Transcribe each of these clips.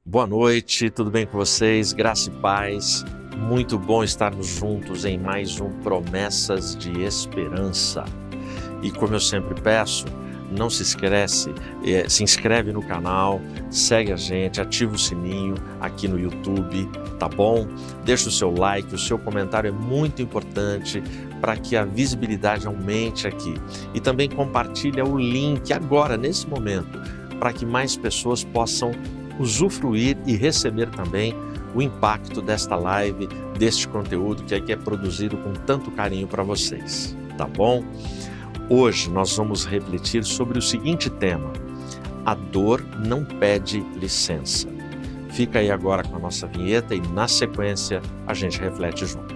Boa noite, tudo bem com vocês? Graça e paz. Muito bom estarmos juntos em mais um Promessas de Esperança. E como eu sempre peço, não se esquece, se inscreve no canal, segue a gente, ativa o sininho aqui no YouTube, tá bom? Deixa o seu like, o seu comentário é muito importante para que a visibilidade aumente aqui. E também compartilha o link agora, nesse momento, para que mais pessoas possam usufruir e receber também o impacto desta live, deste conteúdo que aqui é produzido com tanto carinho para vocês, tá bom? Hoje nós vamos refletir sobre o seguinte tema: a dor não pede licença. Fica aí agora com a nossa vinheta e na sequência a gente reflete junto.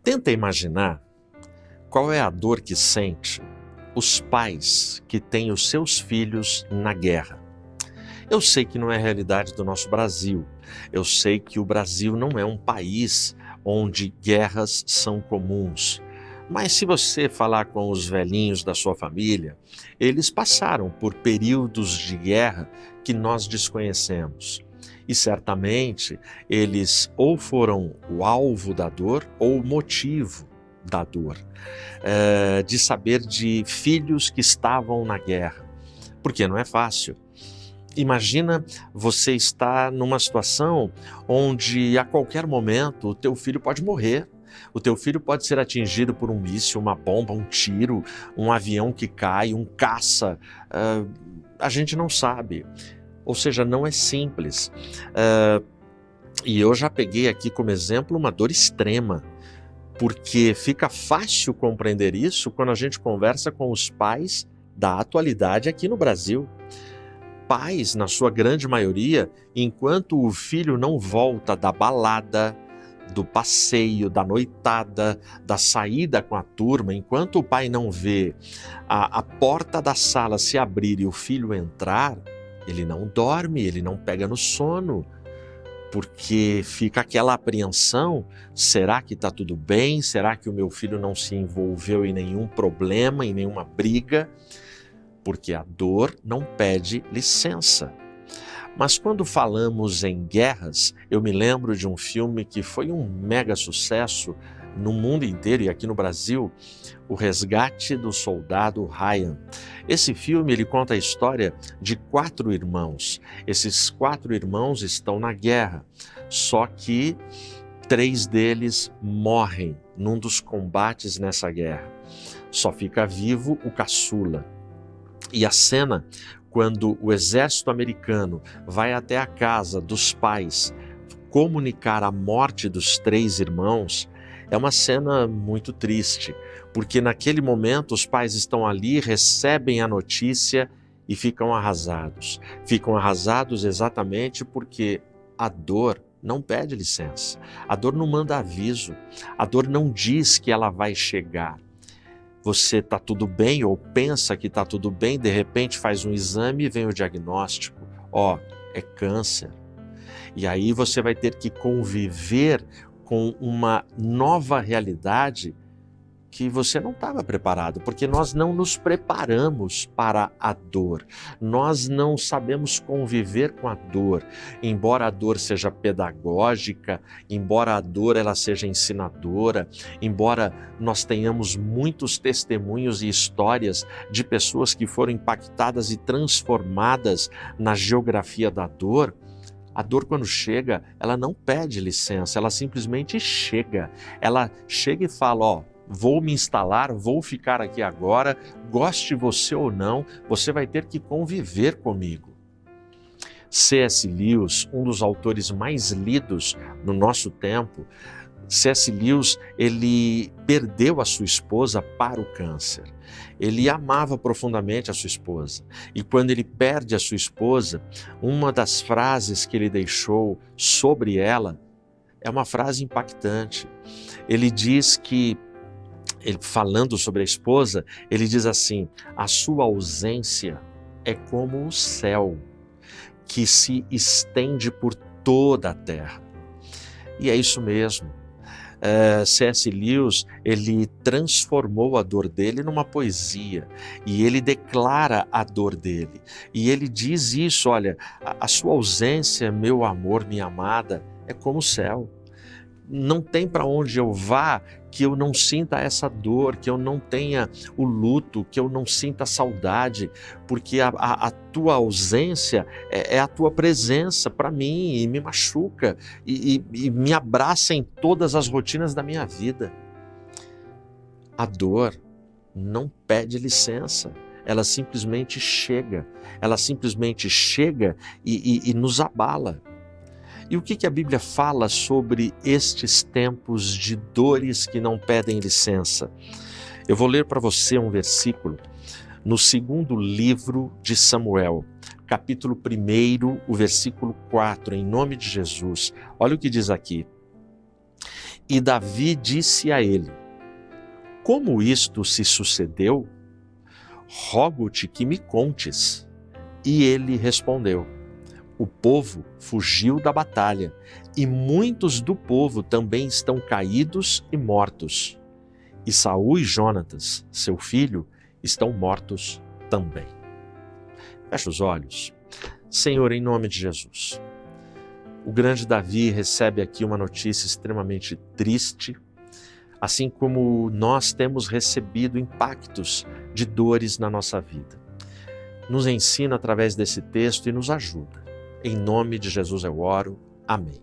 Tenta imaginar qual é a dor que sente os pais que têm os seus filhos na guerra. Eu sei que não é a realidade do nosso Brasil. Eu sei que o Brasil não é um país onde guerras são comuns. Mas se você falar com os velhinhos da sua família, eles passaram por períodos de guerra que nós desconhecemos. E certamente eles ou foram o alvo da dor ou o motivo da dor, de saber de filhos que estavam na guerra, porque não é fácil. Imagina você estar numa situação onde a qualquer momento o teu filho pode morrer, o teu filho pode ser atingido por um míssil, uma bomba, um tiro, um avião que cai, um caça, a gente não sabe. Ou seja, não é simples. E eu já peguei aqui como exemplo uma dor extrema, porque fica fácil compreender isso quando a gente conversa com os pais da atualidade aqui no Brasil. Pais, na sua grande maioria, enquanto o filho não volta da balada, do passeio, da noitada, da saída com a turma, enquanto o pai não vê a porta da sala se abrir e o filho entrar, ele não dorme, ele não pega no sono, porque fica aquela apreensão: será que está tudo bem? Será que o meu filho não se envolveu em nenhum problema, em nenhuma briga? Porque a dor não pede licença. Mas quando falamos em guerras, eu me lembro de um filme que foi um mega sucesso no mundo inteiro e aqui no Brasil, O Resgate do Soldado Ryan. Esse filme ele conta a história de 4 irmãos. Esses 4 irmãos estão na guerra, só que 3 deles morrem num dos combates nessa guerra. Só fica vivo o caçula. E a cena, quando o exército americano vai até a casa dos pais comunicar a morte dos 3 irmãos, é uma cena muito triste, porque naquele momento os pais estão ali, recebem a notícia e ficam arrasados. Ficam arrasados exatamente porque a dor não pede licença, a dor não manda aviso, a dor não diz que ela vai chegar. Você está tudo bem ou pensa que está tudo bem, de repente faz um exame e vem o diagnóstico: é câncer. E aí você vai ter que conviver com uma nova realidade que você não estava preparado, porque nós não nos preparamos para a dor, nós não sabemos conviver com a dor, embora a dor seja pedagógica, embora a dor ela seja ensinadora, embora nós tenhamos muitos testemunhos e histórias de pessoas que foram impactadas e transformadas na geografia da dor. A dor, quando chega, ela não pede licença, ela simplesmente chega. Ela chega e fala: vou me instalar, vou ficar aqui agora, goste você ou não, você vai ter que conviver comigo. C.S. Lewis, um dos autores mais lidos no nosso tempo, C.S. Lewis, ele perdeu a sua esposa para o câncer. Ele amava profundamente a sua esposa. E quando ele perde a sua esposa, uma das frases que ele deixou sobre ela é uma frase impactante. Ele diz que ele falando sobre a esposa, ele diz assim: a sua ausência é como o céu, que se estende por toda a terra. E é isso mesmo. C.S. Lewis, ele transformou a dor dele numa poesia, e ele declara a dor dele, e ele diz isso: olha, a sua ausência, meu amor, minha amada, é como o céu. Não tem para onde eu vá que eu não sinta essa dor, que eu não tenha o luto, que eu não sinta a saudade, porque a tua ausência é a tua presença para mim, e me machuca, e me abraça em todas as rotinas da minha vida. A dor não pede licença, ela simplesmente chega e nos abala. E o que a Bíblia fala sobre estes tempos de dores que não pedem licença? Eu vou ler para você um versículo no segundo livro de Samuel, capítulo 1, o versículo 4, em nome de Jesus. Olha o que diz aqui. E Davi disse a ele: como isto se sucedeu? Rogo-te que me contes. E ele respondeu: o povo fugiu da batalha, e muitos do povo também estão caídos e mortos. E Saul e Jonatas, seu filho, estão mortos também. Fecha os olhos. Senhor, em nome de Jesus, o grande Davi recebe aqui uma notícia extremamente triste, assim como nós temos recebido impactos de dores na nossa vida. Nos ensina através desse texto e nos ajuda. Em nome de Jesus eu oro. Amém.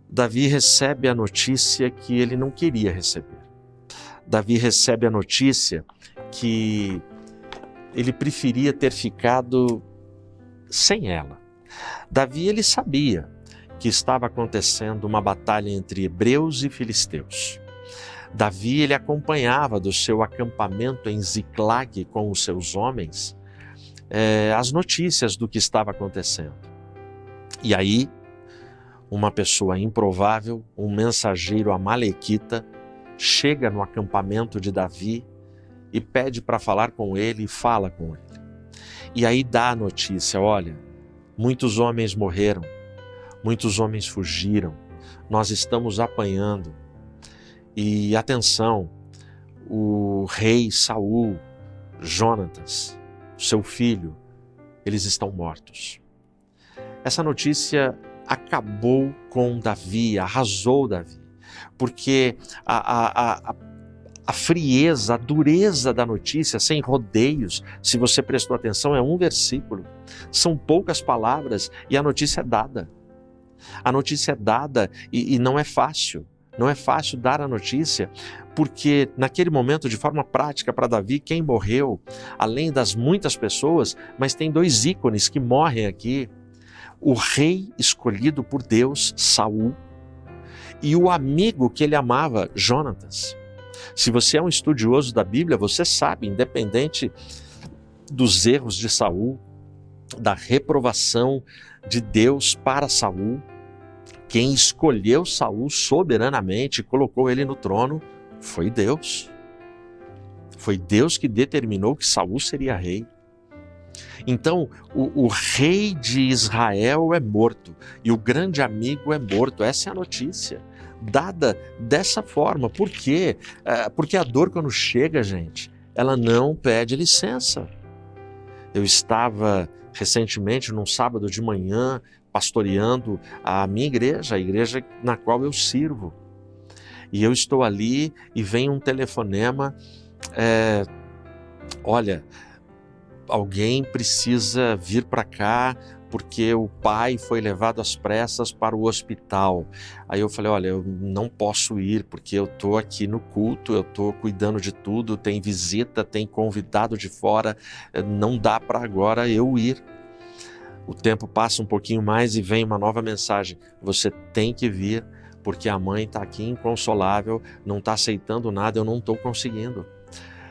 Davi recebe a notícia que ele não queria receber. Davi recebe a notícia que ele preferia ter ficado sem ela. Davi, ele sabia que estava acontecendo uma batalha entre hebreus e filisteus. Davi, ele acompanhava do seu acampamento em Ziclag com os seus homens as notícias do que estava acontecendo. E aí, uma pessoa improvável, um mensageiro amalequita, chega no acampamento de Davi e pede para falar com ele e fala com ele. E aí dá a notícia: olha, muitos homens morreram, muitos homens fugiram, nós estamos apanhando. E atenção, o rei Saul, Jonatas, seu filho, eles estão mortos. Essa notícia acabou com Davi, arrasou Davi, porque a frieza, a dureza da notícia, sem rodeios, se você prestou atenção, é um versículo, são poucas palavras e a notícia é dada. A notícia é dada e não é fácil. Não é fácil dar a notícia, porque naquele momento, de forma prática para Davi, quem morreu, além das muitas pessoas, mas tem dois ícones que morrem aqui: o rei escolhido por Deus, Saul, e o amigo que ele amava, Jonatas. Se você é um estudioso da Bíblia, você sabe, independente dos erros de Saul, da reprovação de Deus para Saul, quem escolheu Saul soberanamente e colocou ele no trono foi Deus. Foi Deus que determinou que Saul seria rei. Então, o rei de Israel é morto e o grande amigo é morto. Essa é a notícia, dada dessa forma. Por quê? Porque a dor, quando chega, gente, ela não pede licença. Eu estava recentemente, num sábado de manhã, pastoreando a minha igreja, a igreja na qual eu sirvo. E eu estou ali e vem um telefonema: olha, alguém precisa vir para cá porque o pai foi levado às pressas para o hospital. Aí eu falei: olha, eu não posso ir porque eu estou aqui no culto, eu estou cuidando de tudo, tem visita, tem convidado de fora, não dá para agora eu ir. O tempo passa um pouquinho mais e vem uma nova mensagem: você tem que vir, porque a mãe está aqui inconsolável, não está aceitando nada, eu não estou conseguindo.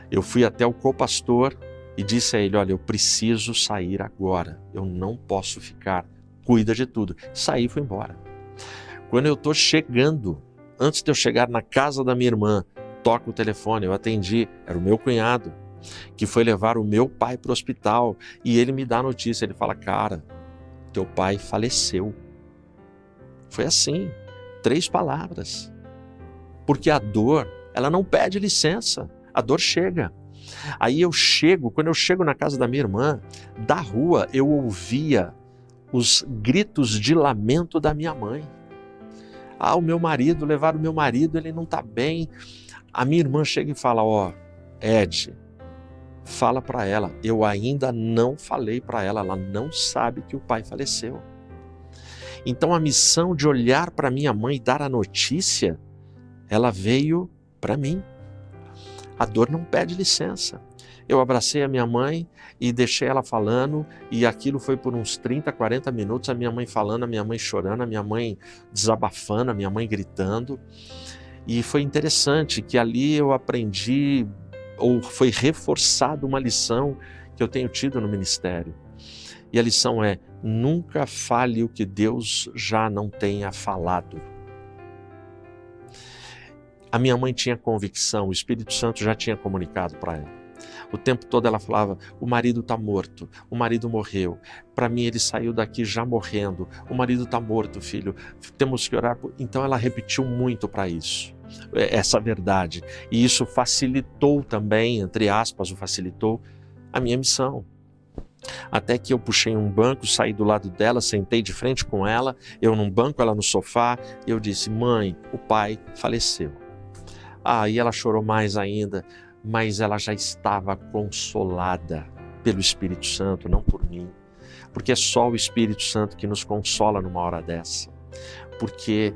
Eu fui até o copastor e disse a ele: olha, eu preciso sair agora, eu não posso ficar, cuida de tudo. Saí e fui embora. Quando eu estou chegando Antes de eu chegar na casa da minha irmã, toca o telefone, eu atendi, era o meu cunhado, que foi levar o meu pai para o hospital, e ele me dá a notícia, ele fala, cara, teu pai faleceu. Foi assim, 3 palavras. Porque a dor, ela não pede licença, a dor chega. Aí quando eu chego na casa da minha irmã, da rua eu ouvia os gritos de lamento da minha mãe. O meu marido, levaram o meu marido, ele não está bem. A minha irmã chega e fala, Ed, fala para ela, eu ainda não falei para ela, ela não sabe que o pai faleceu. Então a missão de olhar para minha mãe e dar a notícia, ela veio para mim. A dor não pede licença. Eu abracei a minha mãe e deixei ela falando, e aquilo foi por uns 30, 40 minutos, a minha mãe falando, a minha mãe chorando, a minha mãe desabafando, a minha mãe gritando. E foi interessante que ali eu aprendi, ou foi reforçada uma lição que eu tenho tido no ministério. E a lição é, nunca fale o que Deus já não tenha falado. A minha mãe tinha convicção, o Espírito Santo já tinha comunicado para ela. O tempo todo ela falava, o marido está morto, o marido morreu. Para mim ele saiu daqui já morrendo, o marido está morto, filho, temos que orar. Então ela repetiu muito para isso, essa verdade. E isso facilitou também, entre aspas, facilitou a minha missão. Até que eu puxei um banco, saí do lado dela, sentei de frente com ela, eu num banco, ela no sofá, e eu disse, mãe, o pai faleceu. E ela chorou mais ainda, mas ela já estava consolada pelo Espírito Santo, não por mim. Porque é só o Espírito Santo que nos consola numa hora dessa. Porque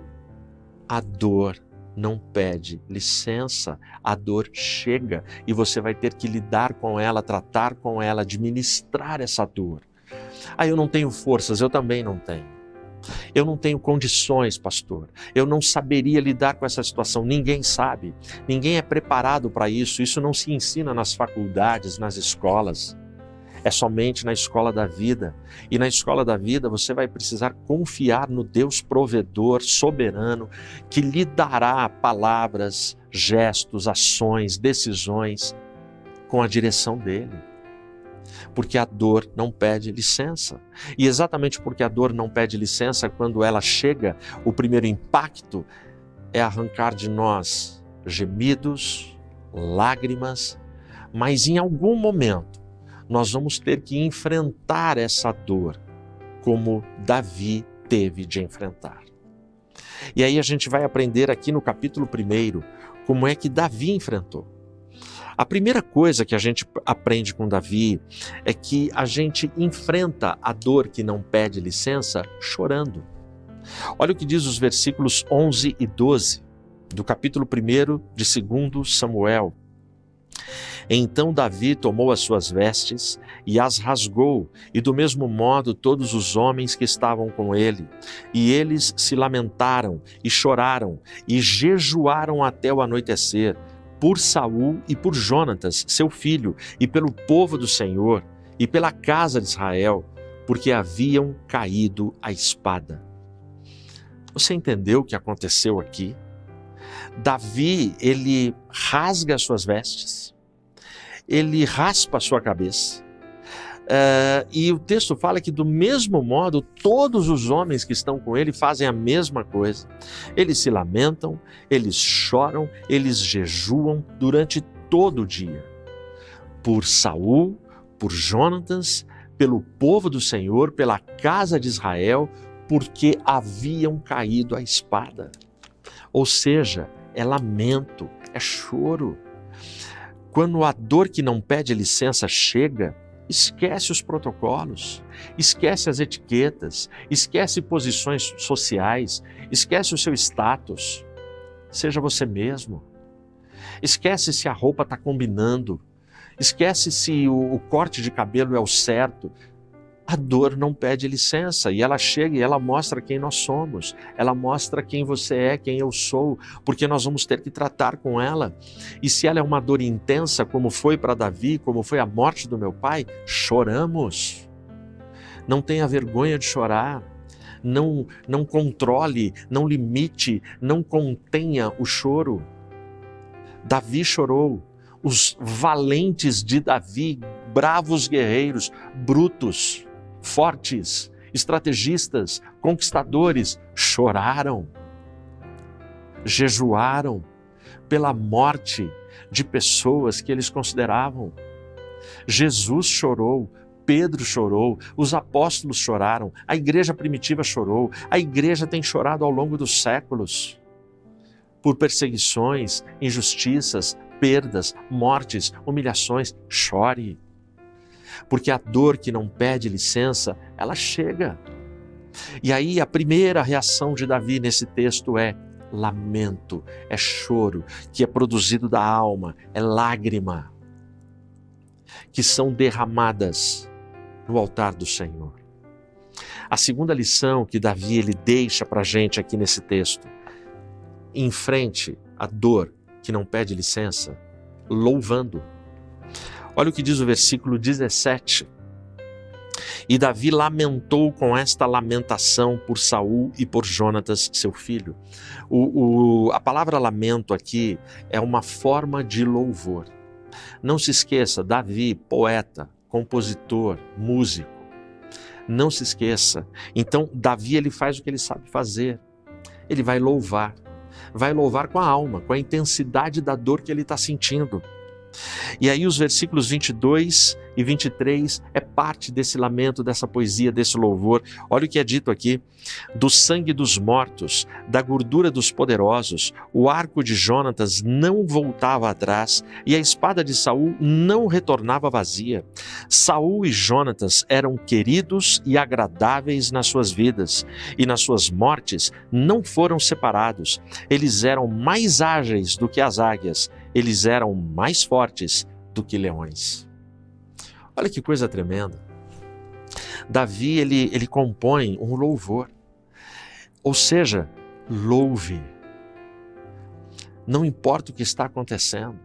a dor não pede licença, a dor chega e você vai ter que lidar com ela, tratar com ela, administrar essa dor. Eu não tenho forças, eu também não tenho. Eu não tenho condições, pastor. Eu não saberia lidar com essa situação. Ninguém sabe. Ninguém é preparado para isso. Isso não se ensina nas faculdades, nas escolas. É somente na escola da vida. E na escola da vida você vai precisar confiar no Deus provedor, soberano, que lhe dará palavras, gestos, ações, decisões com a direção dele. Porque a dor não pede licença. E exatamente porque a dor não pede licença, quando ela chega, o primeiro impacto é arrancar de nós gemidos, lágrimas, mas em algum momento nós vamos ter que enfrentar essa dor, como Davi teve de enfrentar. E aí a gente vai aprender aqui no capítulo 1, como é que Davi enfrentou. A primeira coisa que a gente aprende com Davi é que a gente enfrenta a dor que não pede licença chorando. Olha o que diz os versículos 11 e 12 do capítulo 1 de 2 Samuel. Então Davi tomou as suas vestes e as rasgou, e do mesmo modo todos os homens que estavam com ele. E eles se lamentaram e choraram e jejuaram até o anoitecer, por Saul e por Jonatas, seu filho, e pelo povo do Senhor, e pela casa de Israel, porque haviam caído à espada. Você entendeu o que aconteceu aqui? Davi, ele rasga as suas vestes, ele raspa a sua cabeça, e o texto fala que do mesmo modo todos os homens que estão com ele fazem a mesma coisa. Eles se lamentam, eles choram, eles jejuam durante todo o dia. Por Saul, por Jonatas, pelo povo do Senhor, pela casa de Israel, porque haviam caído à espada. Ou seja, é lamento, é choro. Quando a dor que não pede licença chega, esquece os protocolos, esquece as etiquetas, esquece posições sociais, esquece o seu status. Seja você mesmo. Esquece se a roupa está combinando, esquece se o corte de cabelo é o certo. A dor não pede licença e ela chega e ela mostra quem nós somos, ela mostra quem você é, quem eu sou, porque nós vamos ter que tratar com ela. E se ela é uma dor intensa, como foi para Davi, como foi a morte do meu pai, choramos. Não tenha vergonha de chorar, não controle, não limite, não contenha o choro. Davi chorou. Os valentes de Davi, bravos guerreiros, brutos, fortes, estrategistas, conquistadores, choraram, jejuaram pela morte de pessoas que eles consideravam. Jesus chorou, Pedro chorou, os apóstolos choraram, a igreja primitiva chorou, a igreja tem chorado ao longo dos séculos por perseguições, injustiças, perdas, mortes, humilhações. Chore, porque a dor que não pede licença, ela chega. E aí a primeira reação de Davi nesse texto é lamento, é choro, que é produzido da alma, é lágrima, que são derramadas no altar do Senhor. A segunda lição que Davi ele deixa para a gente aqui nesse texto: enfrente a dor que não pede licença, louvando. Olha o que diz o versículo 17. E Davi lamentou com esta lamentação por Saul e por Jonatas, seu filho. A palavra lamento aqui é uma forma de louvor. Não se esqueça, Davi, poeta, compositor, músico. Não se esqueça. Então, Davi ele faz o que ele sabe fazer. Ele vai louvar. Vai louvar com a alma, com a intensidade da dor que ele está sentindo. E aí os versículos 22 e 23 é parte desse lamento, dessa poesia, desse louvor. Olha o que é dito aqui: do sangue dos mortos, da gordura dos poderosos, o arco de Jonatas não voltava atrás e a espada de Saul não retornava vazia. Saul e Jonatas eram queridos e agradáveis nas suas vidas, e nas suas mortes não foram separados. Eles eram mais ágeis do que as águias, eles eram mais fortes do que leões. Olha que coisa tremenda. Davi, ele compõe um louvor. Ou seja, louve. Não importa o que está acontecendo.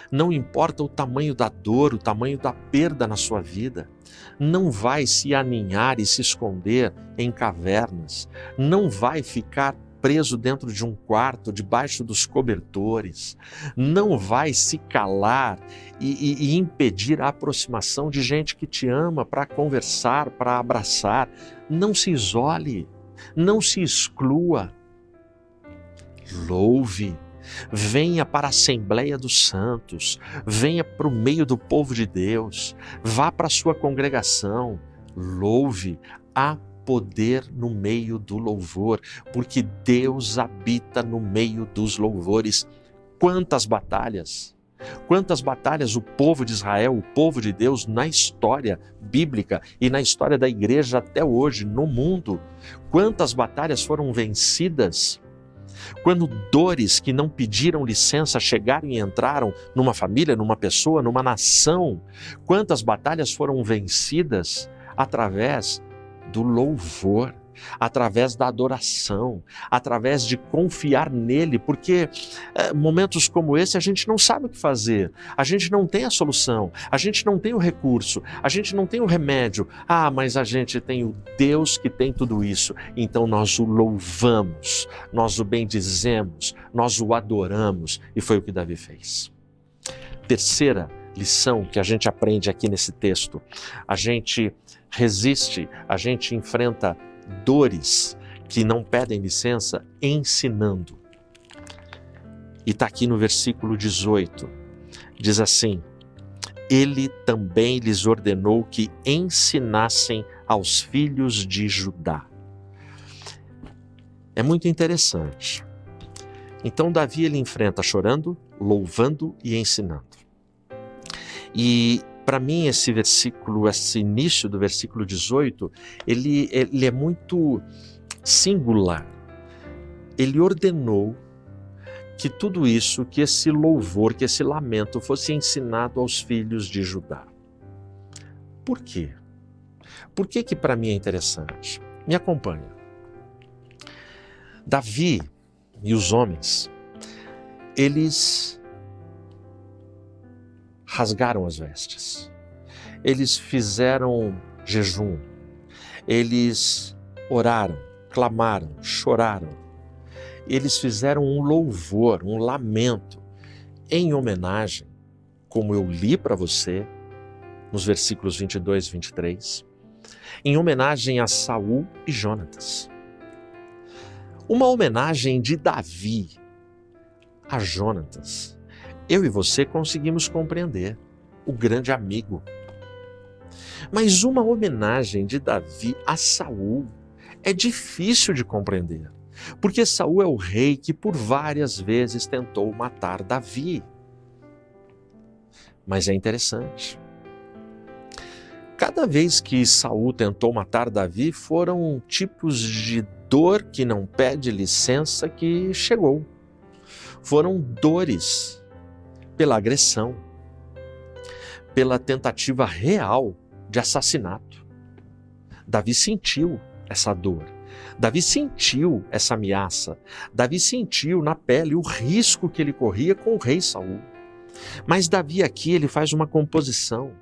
Não importa o tamanho da dor, o tamanho da perda na sua vida. Não vai se aninhar e se esconder em cavernas. Não vai ficar preso dentro de um quarto, debaixo dos cobertores. Não vai se calar e impedir a aproximação de gente que te ama para conversar, para abraçar. Não se isole, não se exclua. Louve, venha para a Assembleia dos Santos, venha para o meio do povo de Deus, vá para a sua congregação, louve. Há poder no meio do louvor, porque Deus habita no meio dos louvores. Quantas batalhas o povo de Israel, o povo de Deus, na história bíblica e na história da igreja até hoje, no mundo, quantas batalhas foram vencidas quando dores que não pediram licença chegaram e entraram numa família, numa pessoa, numa nação. Quantas batalhas foram vencidas através do louvor, através da adoração, através de confiar nele, porque momentos como esse a gente não sabe o que fazer, a gente não tem a solução, a gente não tem o recurso, a gente não tem o remédio. Mas a gente tem o Deus que tem tudo isso, então nós o louvamos, nós o bendizemos, nós o adoramos, e foi o que Davi fez. Terceira lição que a gente aprende aqui nesse texto: a gente resiste, a gente enfrenta dores que não pedem licença ensinando. E está aqui no versículo 18, diz assim: ele também lhes ordenou que ensinassem aos filhos de Judá. É muito interessante. Então Davi ele enfrenta chorando, louvando e ensinando. E para mim esse versículo, esse início do versículo 18, ele é muito singular. Ele ordenou que tudo isso, que esse louvor, que esse lamento fosse ensinado aos filhos de Judá. Por quê? Por que para mim é interessante? Me acompanha. Davi e os homens, eles rasgaram as vestes, eles fizeram jejum, eles oraram, clamaram, choraram. Eles fizeram um louvor, um lamento, em homenagem, como eu li para você, nos versículos 22 e 23, em homenagem a Saul e Jonatas. Uma homenagem de Davi a Jonatas. Eu e você conseguimos compreender, o grande amigo. Mas uma homenagem de Davi a Saul é difícil de compreender, porque Saul é o rei que por várias vezes tentou matar Davi. Mas é interessante. Cada vez que Saul tentou matar Davi, foram tipos de dor que não pede licença que chegou. Foram dores pela agressão, pela tentativa real de assassinato. Davi sentiu essa dor. Davi sentiu essa ameaça. Davi sentiu na pele o risco que ele corria com o rei Saul. Mas Davi aqui, ele faz uma composição.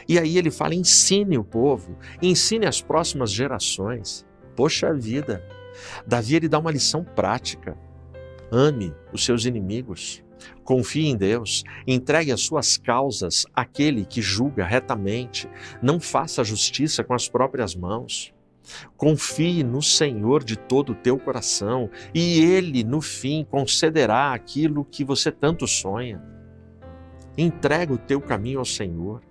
E aí ele fala, ensine o povo, ensine as próximas gerações. Poxa vida, Davi ele dá uma lição prática. Ame os seus inimigos, confie em Deus, entregue as suas causas àquele que julga retamente, não faça justiça com as próprias mãos. Confie no Senhor de todo o teu coração e Ele, no fim, concederá aquilo que você tanto sonha. Entrega o teu caminho ao Senhor.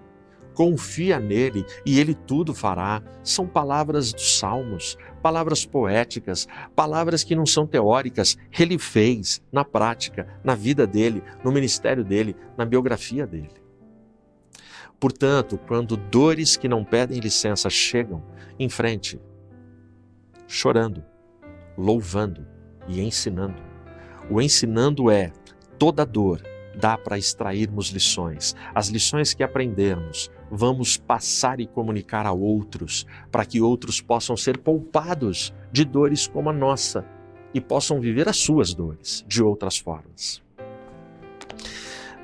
Confia nele e ele tudo fará. São palavras dos Salmos, palavras poéticas, palavras que não são teóricas. Ele fez na prática, na vida dele, no ministério dele, na biografia dele. Portanto, quando dores que não pedem licença chegam, em frente, chorando, louvando e ensinando. O ensinando é toda dor. Dá para extrairmos lições. As lições que aprendermos, vamos passar e comunicar a outros, para que outros possam ser poupados de dores como a nossa e possam viver as suas dores de outras formas.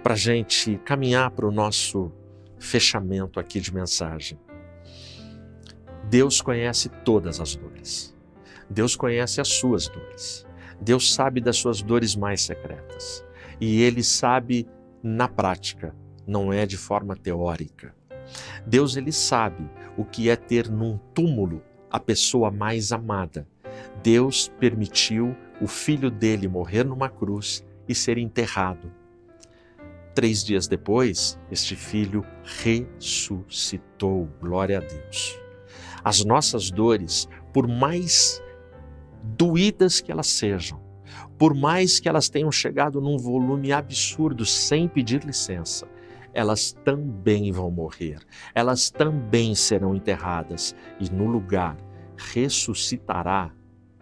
Para a gente caminhar para o nosso fechamento aqui de mensagem. Deus conhece todas as dores. Deus conhece as suas dores. Deus sabe das suas dores mais secretas. E Ele sabe na prática, não é de forma teórica. Deus, Ele sabe o que é ter num túmulo a pessoa mais amada. Deus permitiu o filho dele morrer numa cruz e ser enterrado. 3 dias depois, este filho ressuscitou. Glória a Deus. As nossas dores, por mais doídas que elas sejam, por mais que elas tenham chegado num volume absurdo sem pedir licença, elas também vão morrer, elas também serão enterradas e no lugar ressuscitará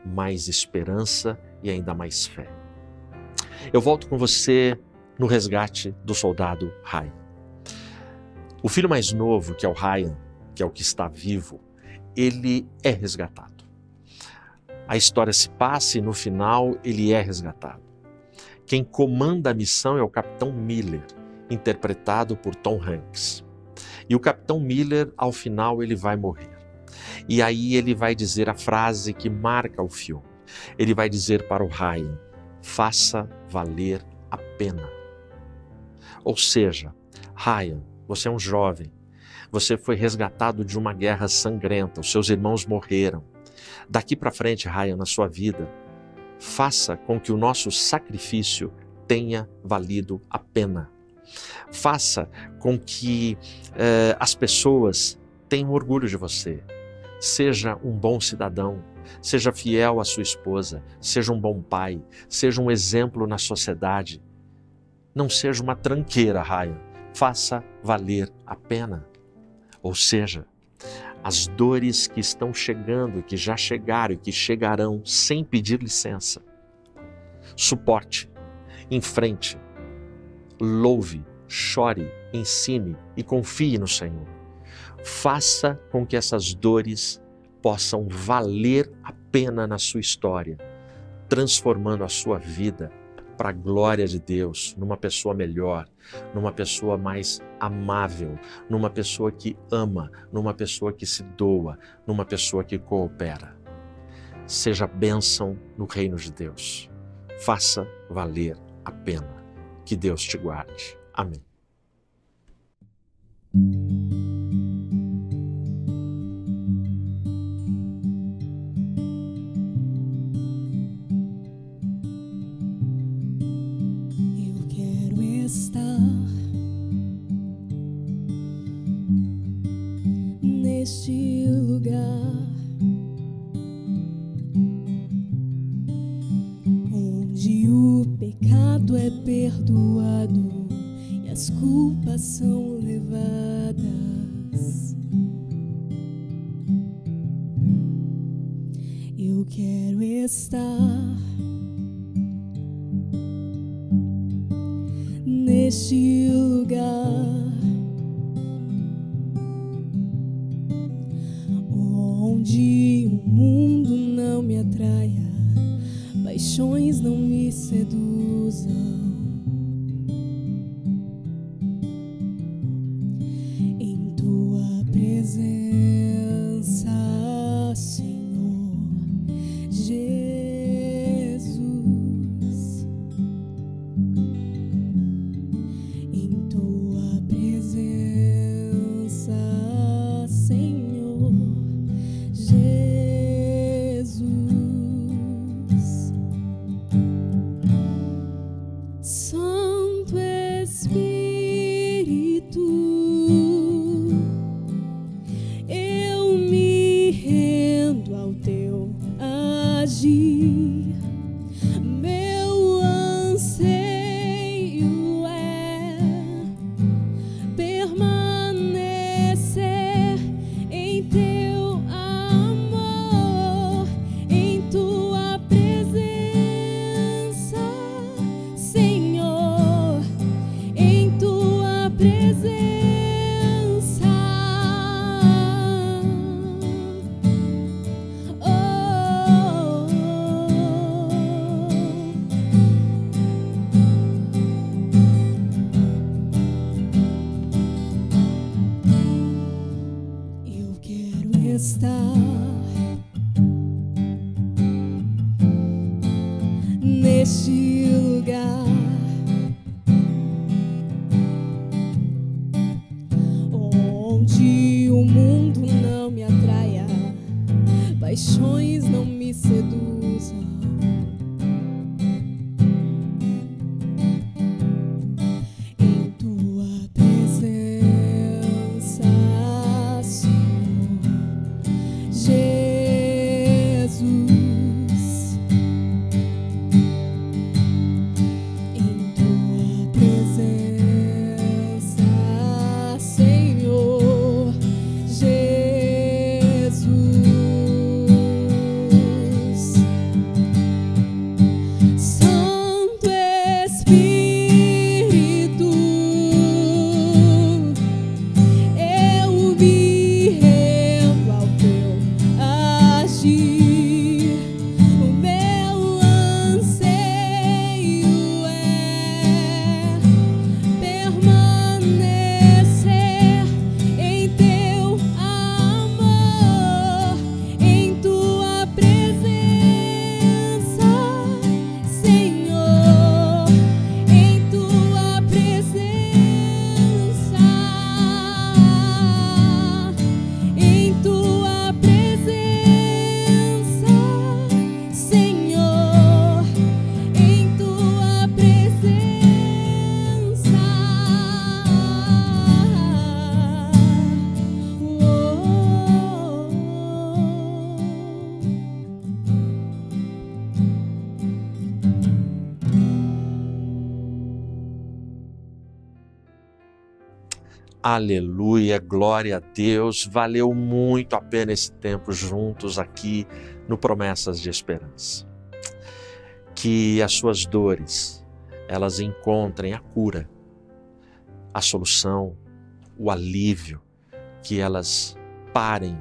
mais esperança e ainda mais fé. Eu volto com você no resgate do soldado Ryan. O filho mais novo, que é o Ryan, que é o que está vivo, ele é resgatado. A história se passa e no final ele é resgatado. Quem comanda a missão é o Capitão Miller, interpretado por Tom Hanks. E o Capitão Miller, ao final, ele vai morrer. E aí ele vai dizer a frase que marca o filme. Ele vai dizer para o Ryan, faça valer a pena. Ou seja, Ryan, você é um jovem, você foi resgatado de uma guerra sangrenta, os seus irmãos morreram. Daqui para frente, Ryan, na sua vida, faça com que o nosso sacrifício tenha valido a pena. Faça com que as pessoas tenham orgulho de você. Seja um bom cidadão, seja fiel à sua esposa, seja um bom pai, seja um exemplo na sociedade. Não seja uma tranqueira, Ryan. Faça valer a pena. Ou seja, as dores que estão chegando, que já chegaram e que chegarão sem pedir licença. Suporte, enfrente, louve, chore, ensine e confie no Senhor. Faça com que essas dores possam valer a pena na sua história, transformando a sua vida para a glória de Deus, numa pessoa melhor, numa pessoa mais amável, numa pessoa que ama, numa pessoa que se doa, numa pessoa que coopera. seja bênção no reino de Deus. Faça valer a pena. Que Deus te guarde. Amém. Eu quero estar neste lugar onde o pecado é perdoado e as culpas são levadas. Eu quero estar neste lugar onde o mundo não me atraia, paixões não me seduzam. Em tua presença, Senhor Jesus, em tua presença, Senhor Jesus. Santo Espírito, eu me rendo ao teu agir. Meu anseio é permanecer em teu amor, em tua presença, Senhor, em tua presença. Eu quero estar neste lugar onde o mundo não me atraia, paixões não me seduzam. Em tua presença, Senhor Jesus, em tua presença, Senhor Jesus. Santo Espírito, eu me rendo ao teu agir. O meu anseio é permanecer em teu amor, em tua presença, Senhor, em tua presença, em tua presença, Senhor, em tua presença. Aleluia, glória a Deus. Valeu muito a pena esse tempo juntos aqui no Promessas de Esperança. Que as suas dores, elas encontrem a cura, a solução, o alívio, que elas parem,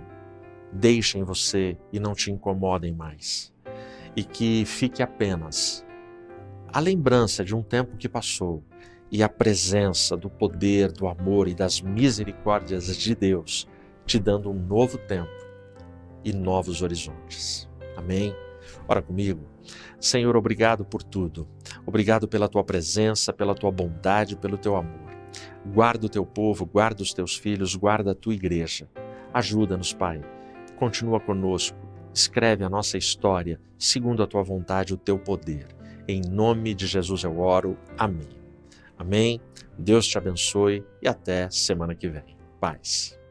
deixem você e não te incomodem mais. E que fique apenas a lembrança de um tempo que passou e a presença do poder, do amor e das misericórdias de Deus te dando um novo tempo e novos horizontes. Amém? Ora comigo. Senhor, obrigado por tudo. Obrigado pela tua presença, pela tua bondade, pelo teu amor. Guarda o teu povo, guarda os teus filhos, guarda a tua igreja. Ajuda-nos, Pai. Continua conosco. Escreve a nossa história segundo a tua vontade e o teu poder. Em nome de Jesus eu oro. Amém. Amém. Deus te abençoe e até semana que vem. Paz.